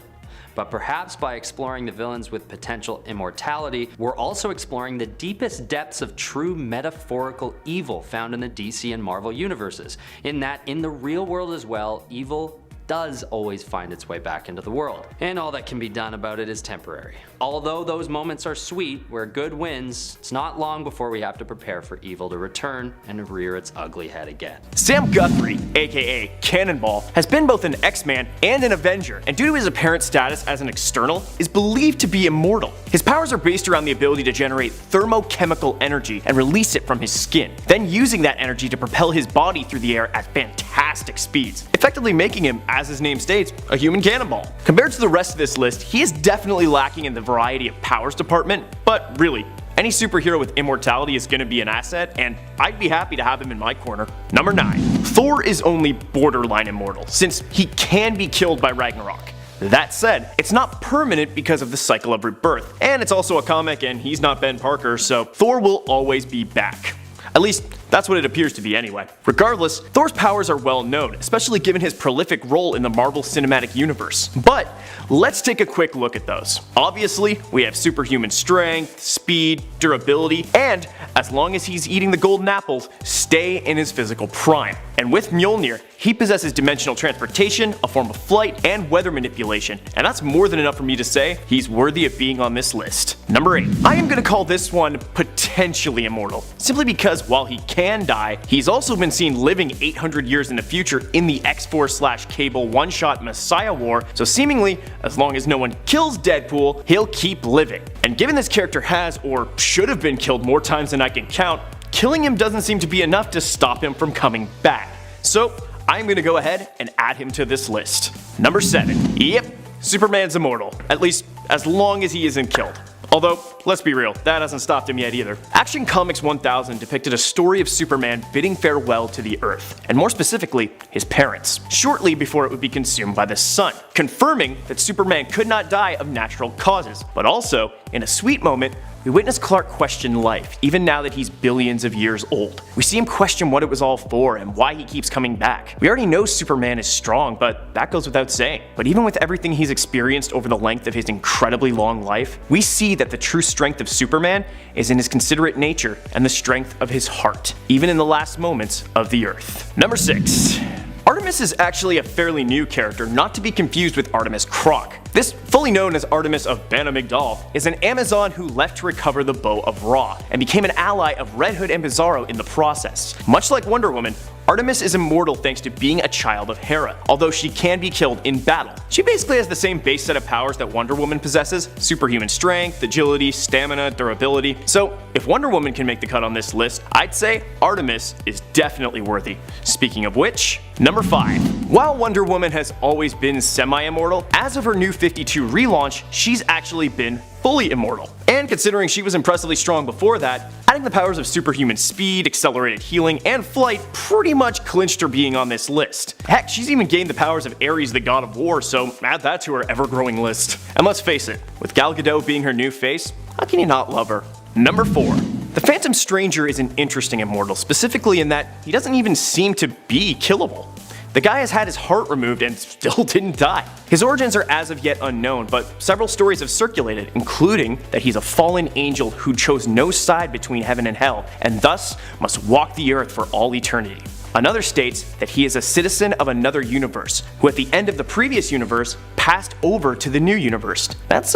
But perhaps by exploring the villains with potential immortality, we're also exploring the deepest depths of true metaphorical evil found in the DC and Marvel universes, in that in the real world as well, evil does always find its way back into the world, and all that can be done about it is temporary. Although those moments are sweet, where good wins, it's not long before we have to prepare for evil to return and rear its ugly head again. Sam Guthrie, aka Cannonball, has been both an X-Man and an Avenger, and due to his apparent status as an external, is believed to be immortal. His powers are based around the ability to generate thermochemical energy and release it from his skin, then using that energy to propel his body through the air at fantastic speeds, effectively making him, as his name states, a human cannonball. Compared to the rest of this list, he is definitely lacking in the variety of powers department, but really, any superhero with immortality is going to be an asset, and I'd be happy to have him in my corner. Number 9. Thor is only borderline immortal, since he can be killed by Ragnarok. That said, it's not permanent because of the cycle of rebirth, and it's also a comic and he's not Ben Parker, so Thor will always be back. At least, that's what it appears to be anyway. Regardless, Thor's powers are well known, especially given his prolific role in the Marvel Cinematic Universe. But let's take a quick look at those. Obviously, we have superhuman strength, speed, durability, and, as long as he's eating the golden apples, stay in his physical prime. And with Mjolnir, he possesses dimensional transportation, a form of flight, and weather manipulation, and that's more than enough for me to say he's worthy of being on this list. Number 8. I am gonna call this one potentially immortal, simply because while he can die, he's also been seen living 800 years in the future in the X-Force/Cable one-shot Messiah War, so seemingly as long as no one kills Deadpool, he'll keep living. And given this character has, or should have been killed more times than I can count, killing him doesn't seem to be enough to stop him from coming back. So I'm gonna go ahead and add him to this list. Number 7. Yep, Superman's immortal, at least as long as he isn't killed. Although, let's be real, that hasn't stopped him yet either. Action Comics 1000 depicted a story of Superman bidding farewell to the Earth, and more specifically, his parents, shortly before it would be consumed by the sun, confirming that Superman could not die of natural causes. But also, in a sweet moment, we witness Clark question life, even now that he's billions of years old. We see him question what it was all for and why he keeps coming back. We already know Superman is strong, but that goes without saying. But even with everything he's experienced over the length of his incredibly long life, we see that the true strength of Superman is in his considerate nature and the strength of his heart, even in the last moments of the Earth. Number 6. Artemis is actually a fairly new character, not to be confused with Artemis Croc. This, fully known as Artemis of Ban Amigdala, is an Amazon who left to recover the Bow of Ra, and became an ally of Red Hood and Bizarro in the process. Much like Wonder Woman, Artemis is immortal thanks to being a child of Hera, although she can be killed in battle. She basically has the same base set of powers that Wonder Woman possesses: superhuman strength, agility, stamina, durability. So if Wonder Woman can make the cut on this list, I'd say Artemis is definitely worthy. Speaking of which, number 5. While Wonder Woman has always been semi-immortal, as of her New 52 relaunch, she's actually been fully immortal. And considering she was impressively strong before that, adding the powers of superhuman speed, accelerated healing, and flight pretty much clinched her being on this list. Heck, she's even gained the powers of Ares, the god of war, so add that to her ever-growing list. And let's face it, with Gal Gadot being her new face, how can you not love her? Number 4. The Phantom Stranger is an interesting immortal, specifically in that he doesn't even seem to be killable. The guy has had his heart removed and still didn't die. His origins are as of yet unknown, but several stories have circulated, including that he's a fallen angel who chose no side between heaven and hell, and thus must walk the earth for all eternity. Another states that he is a citizen of another universe, who at the end of the previous universe passed over to the new universe. That's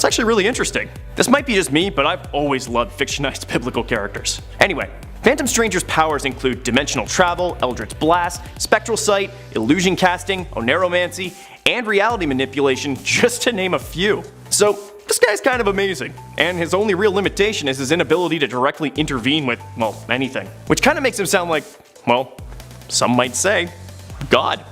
actually really interesting. This might be just me, but I've always loved fictionized biblical characters. Anyway, Phantom Stranger's powers include dimensional travel, Eldritch Blast, spectral sight, illusion casting, oneromancy, and reality manipulation, just to name a few. So this guy's kind of amazing, and his only real limitation is his inability to directly intervene with, well, anything. Which kind of makes him sound like, well, some might say, God.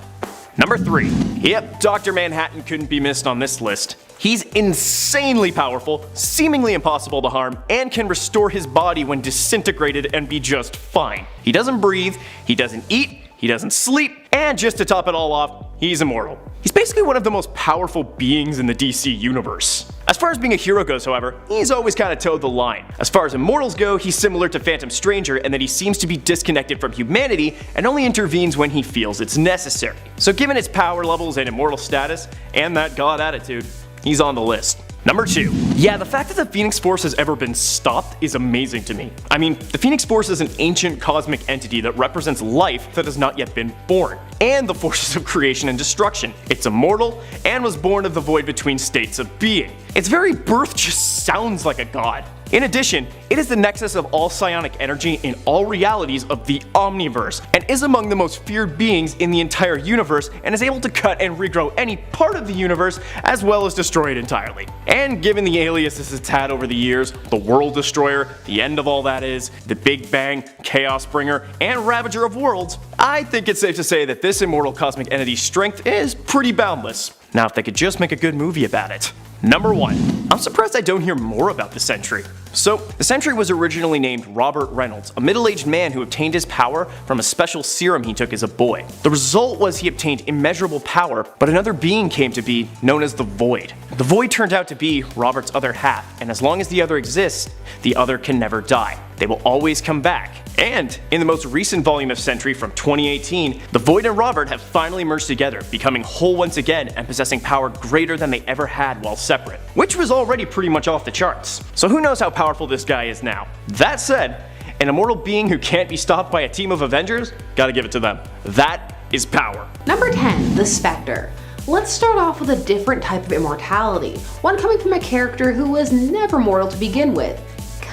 Number 3. Yep, Dr. Manhattan couldn't be missed on this list. He's insanely powerful, seemingly impossible to harm, and can restore his body when disintegrated and be just fine. He doesn't breathe, he doesn't eat, he doesn't sleep, and just to top it all off, he's immortal. He's basically one of the most powerful beings in the DC universe. As far as being a hero goes, however, he's always kind of towed the line. As far as immortals go, he's similar to Phantom Stranger in that he seems to be disconnected from humanity and only intervenes when he feels it's necessary. So given his power levels and immortal status, and that god attitude, he's on the list. Number 2. Yeah, the fact that the Phoenix Force has ever been stopped is amazing to me. I mean, the Phoenix Force is an ancient cosmic entity that represents life that has not yet been born, and the forces of creation and destruction. It's immortal, and was born of the void between states of being. Its very birth just sounds like a god. In addition, it is the nexus of all psionic energy in all realities of the Omniverse, and is among the most feared beings in the entire universe, and is able to cut and regrow any part of the universe as well as destroy it entirely. And given the aliases it's had over the years, the World Destroyer, the End of All That Is, the Big Bang, Chaos Bringer, and Ravager of Worlds, I think it's safe to say that this immortal cosmic entity's strength is pretty boundless. Now if they could just make a good movie about it. Number 1. I'm surprised I don't hear more about the Sentry. So, the Sentry was originally named Robert Reynolds, a middle-aged man who obtained his power from a special serum he took as a boy. The result was he obtained immeasurable power, but another being came to be, known as the Void. The Void turned out to be Robert's other half, and as long as the other exists, the other can never die. They will always come back. And in the most recent volume of Sentry from 2018, the Void and Robert have finally merged together, becoming whole once again and possessing power greater than they ever had while separate, which was already pretty much off the charts. So who knows how powerful this guy is now. That said, an immortal being who can't be stopped by a team of Avengers, gotta give it to them. That is power. Number 10, the Spectre. Let's start off with a different type of immortality, one coming from a character who was never mortal to begin with.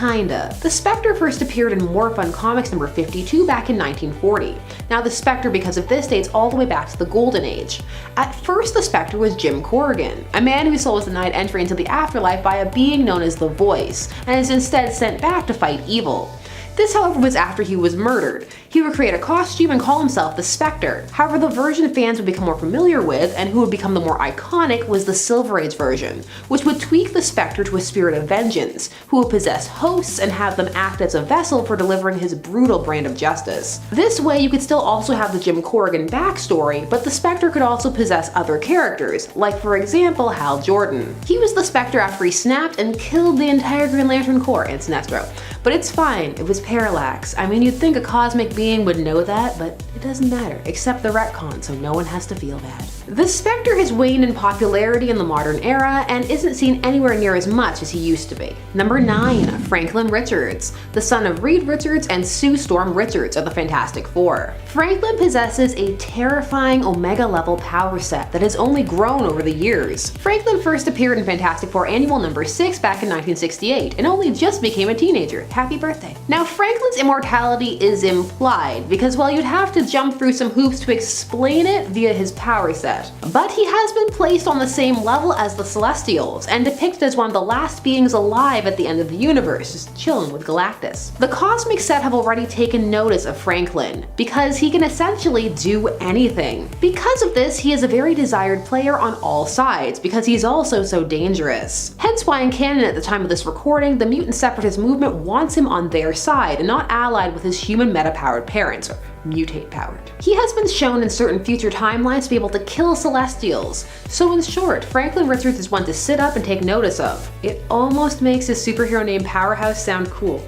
kinda. The Spectre first appeared in More Fun Comics number 52 back in 1940. Now the Spectre, because of this, dates all the way back to the Golden Age. At first, the Spectre was Jim Corrigan, a man whose soul was denied entry into the afterlife by a being known as the Voice, and is instead sent back to fight evil. This, however, was after he was murdered. He would create a costume and call himself the Spectre. However, the version fans would become more familiar with, and who would become the more iconic, was the Silver Age version, which would tweak the Spectre to a spirit of vengeance, who would possess hosts and have them act as a vessel for delivering his brutal brand of justice. This way, you could still also have the Jim Corrigan backstory, but the Spectre could also possess other characters, like for example, Hal Jordan. He was the Spectre after he snapped and killed the entire Green Lantern Corps and Sinestro. But it's fine, it was parallax. I mean, you'd think a cosmic being would know that, but it doesn't matter, except the retcon, so no one has to feel bad. The Spectre has waned in popularity in the modern era and isn't seen anywhere near as much as he used to be. Number 9, Franklin Richards. The son of Reed Richards and Sue Storm Richards are the Fantastic Four. Franklin possesses a terrifying Omega-level power set that has only grown over the years. Franklin first appeared in Fantastic Four Annual number 6 back in 1968 and only just became a teenager. Happy birthday. Now, Franklin's immortality is implied because, well, you'd have to jump through some hoops to explain it via his power set. But he has been placed on the same level as the Celestials and depicted as one of the last beings alive at the end of the universe, just chilling with Galactus. The Cosmic Set have already taken notice of Franklin because he can essentially do anything. Because of this, he is a very desired player on all sides because he's also so dangerous. Hence why in canon at the time of this recording, the Mutant Separatist movement wants him on their side and not allied with his human meta-powered parents, or mutate-powered. He has been shown in certain future timelines to be able to kill Celestials. So in short, Franklin Richards is one to sit up and take notice of. It almost makes his superhero name Powerhouse sound cool.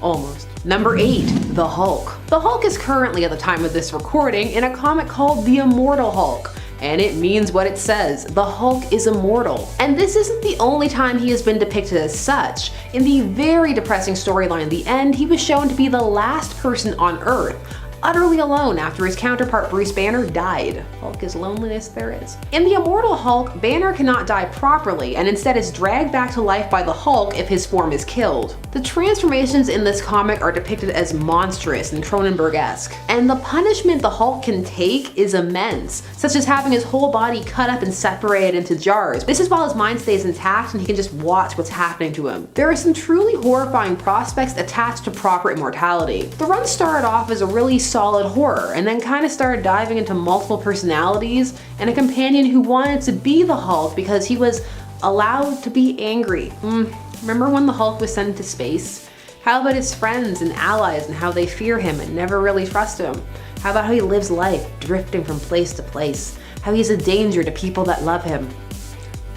Almost. Number 8, the Hulk. The Hulk is currently, at the time of this recording, in a comic called The Immortal Hulk. And it means what it says. The Hulk is immortal. And this isn't the only time he has been depicted as such. In the very depressing storyline The End, he was shown to be the last person on Earth, utterly alone after his counterpart Bruce Banner died. Hulk is loneliness there is. In the Immortal Hulk, Banner cannot die properly and instead is dragged back to life by the Hulk if his form is killed. The transformations in this comic are depicted as monstrous and Cronenberg-esque, and the punishment the Hulk can take is immense, such as having his whole body cut up and separated into jars. This is while his mind stays intact and he can just watch what's happening to him. There are some truly horrifying prospects attached to proper immortality. The run started off as a really solid horror and then kind of started diving into multiple personalities and a companion who wanted to be the Hulk because he was allowed to be angry. Remember when the Hulk was sent into space? How about his friends and allies and how they fear him and never really trust him? How about how he lives life, drifting from place to place? How he's a danger to people that love him.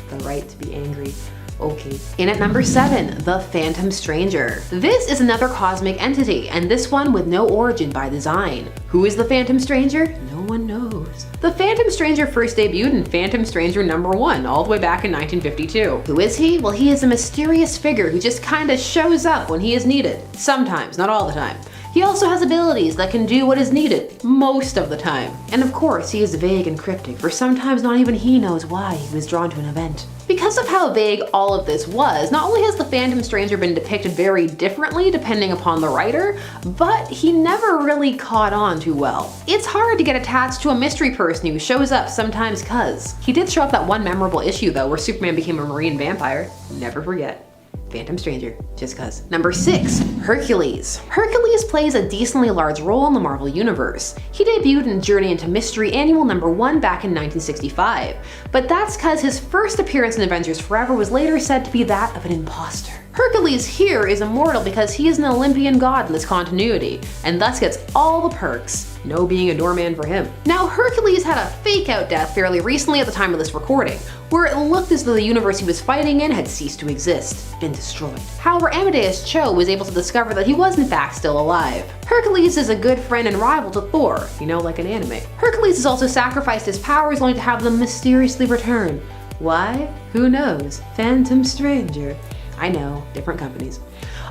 The right to be angry. Okay. In at number 7, the Phantom Stranger. This is another cosmic entity, and this one with no origin by design. Who is the Phantom Stranger? No one knows. The Phantom Stranger first debuted in Phantom Stranger number 1, all the way back in 1952. Who is he? Well, he is a mysterious figure who just kinda shows up when he is needed. Sometimes, not all the time. He also has abilities that can do what is needed, most of the time. And of course, he is vague and cryptic, for sometimes not even he knows why he was drawn to an event. Because of how vague all of this was, not only has the Phantom Stranger been depicted very differently depending upon the writer, but he never really caught on too well. It's hard to get attached to a mystery person who shows up sometimes cuz. He did show up that one memorable issue though where Superman became a marine vampire. Never forget. Phantom Stranger, just cuz. Number 6, Hercules. Hercules plays a decently large role in the Marvel Universe. He debuted in Journey into Mystery Annual number 1 back in 1965, but that's cuz his first appearance in Avengers Forever was later said to be that of an imposter. Hercules here is immortal because he is an Olympian god in this continuity, and thus gets all the perks. No being a doorman for him. Now, Hercules had a fake-out death fairly recently at the time of this recording, where it looked as though the universe he was fighting in had ceased to exist, been destroyed. However, Amadeus Cho was able to discover that he was in fact still alive. Hercules is a good friend and rival to Thor, you know, like an anime. Hercules has also sacrificed his powers only to have them mysteriously return. Why? Who knows? Phantom Stranger. I know, different companies.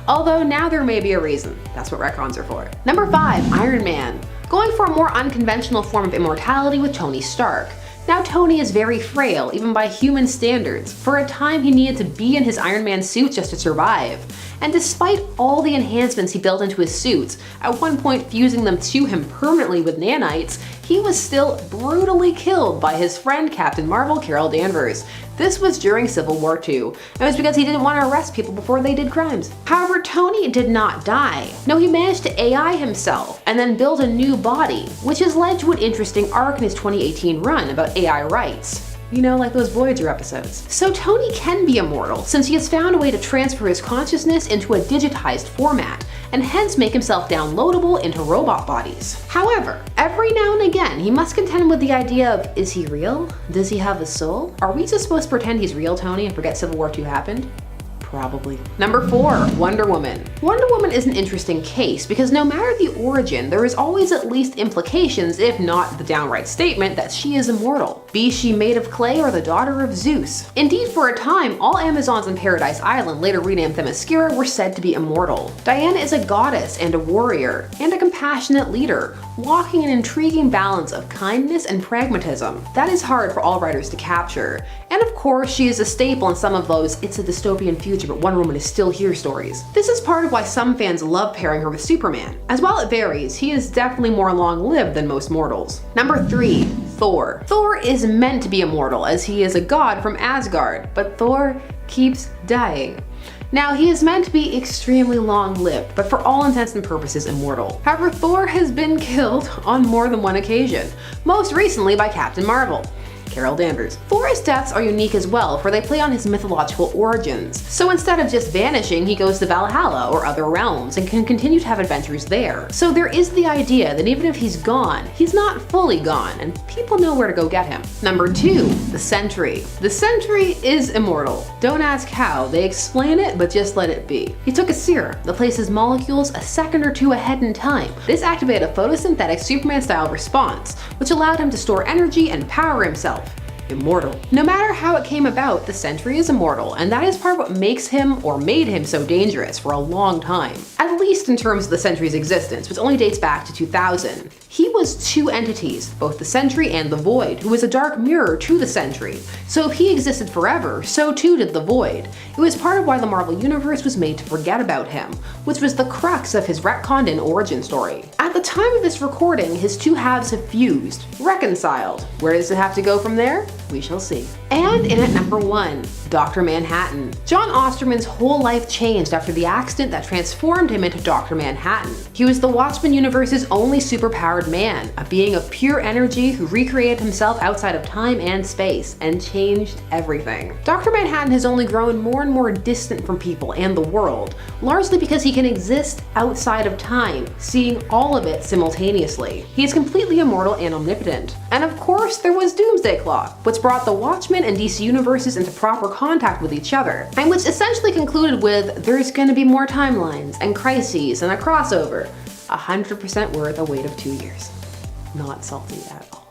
Although now there may be a reason. That's what retcons are for. Number 5, Iron Man. Going for a more unconventional form of immortality with Tony Stark. Now Tony is very frail, even by human standards. For a time he needed to be in his Iron Man suit just to survive. And despite all the enhancements he built into his suits, at one point fusing them to him permanently with nanites, he was still brutally killed by his friend Captain Marvel Carol Danvers. This was during Civil War II, and it was because he didn't want to arrest people before they did crimes. However, Tony did not die. No, he managed to AI himself, and then build a new body, which has led to an interesting arc in his 2018 run about AI rights. You know, like those Voyager episodes. So Tony can be immortal, since he has found a way to transfer his consciousness into a digitized format, and hence make himself downloadable into robot bodies. However, every now and again, he must contend with the idea of, is he real? Does he have a soul? Are we just supposed to pretend he's real, Tony, and forget Civil War II happened? Probably. Number 4, Wonder Woman. Wonder Woman is an interesting case because no matter the origin, there is always at least implications, if not the downright statement, that she is immortal. Be she made of clay or the daughter of Zeus. Indeed, for a time, all Amazons on Paradise Island, later renamed Themyscira, were said to be immortal. Diana is a goddess and a warrior, and a compassionate leader, walking an intriguing balance of kindness and pragmatism. That is hard for all writers to capture. And of course, she is a staple in some of those "it's a dystopian future but Wonder Woman is still here" stories. This is part of why some fans love pairing her with Superman. As while it varies, he is definitely more long-lived than most mortals. Number 3, Thor. Thor is meant to be immortal as he is a god from Asgard, but Thor keeps dying. Now, he is meant to be extremely long-lived, but for all intents and purposes immortal. However, Thor has been killed on more than one occasion, most recently by Captain Marvel, Carol Danvers. Thor's deaths are unique as well, for they play on his mythological origins. So instead of just vanishing, he goes to Valhalla or other realms and can continue to have adventures there. So there is the idea that even if he's gone, he's not fully gone, and people know where to go get him. Number 2, the Sentry. The Sentry is immortal. Don't ask how, they explain it, but just let it be. He took a serum that places molecules a second or two ahead in time. This activated a photosynthetic Superman-style response, which allowed him to store energy and power himself. Immortal. No matter how it came about, the Sentry is immortal, and that is part of what makes him, or made him, so dangerous for a long time. At least in terms of the Sentry's existence, which only dates back to 2000. He was two entities, both the Sentry and the Void, who was a dark mirror to the Sentry. So if he existed forever, so too did the Void. It was part of why the Marvel Universe was made to forget about him, which was the crux of his retconned-in origin story. At the time of this recording, his two halves have fused, reconciled. Where does it have to go from there? We shall see. And in at number 1, Dr. Manhattan. John Osterman's whole life changed after the accident that transformed him into Dr. Manhattan. He was the Watchmen universe's only superpowered man, a being of pure energy who recreated himself outside of time and space, and changed everything. Dr. Manhattan has only grown more and more distant from people and the world, largely because he can exist outside of time, seeing all of it simultaneously. He is completely immortal and omnipotent. And of course, there was Doomsday Clock, which brought the Watchmen and DC universes into proper contact with each other, and which essentially concluded with there's gonna be more timelines and crises and a crossover. 100% worth a wait of 2 years. Not salty at all.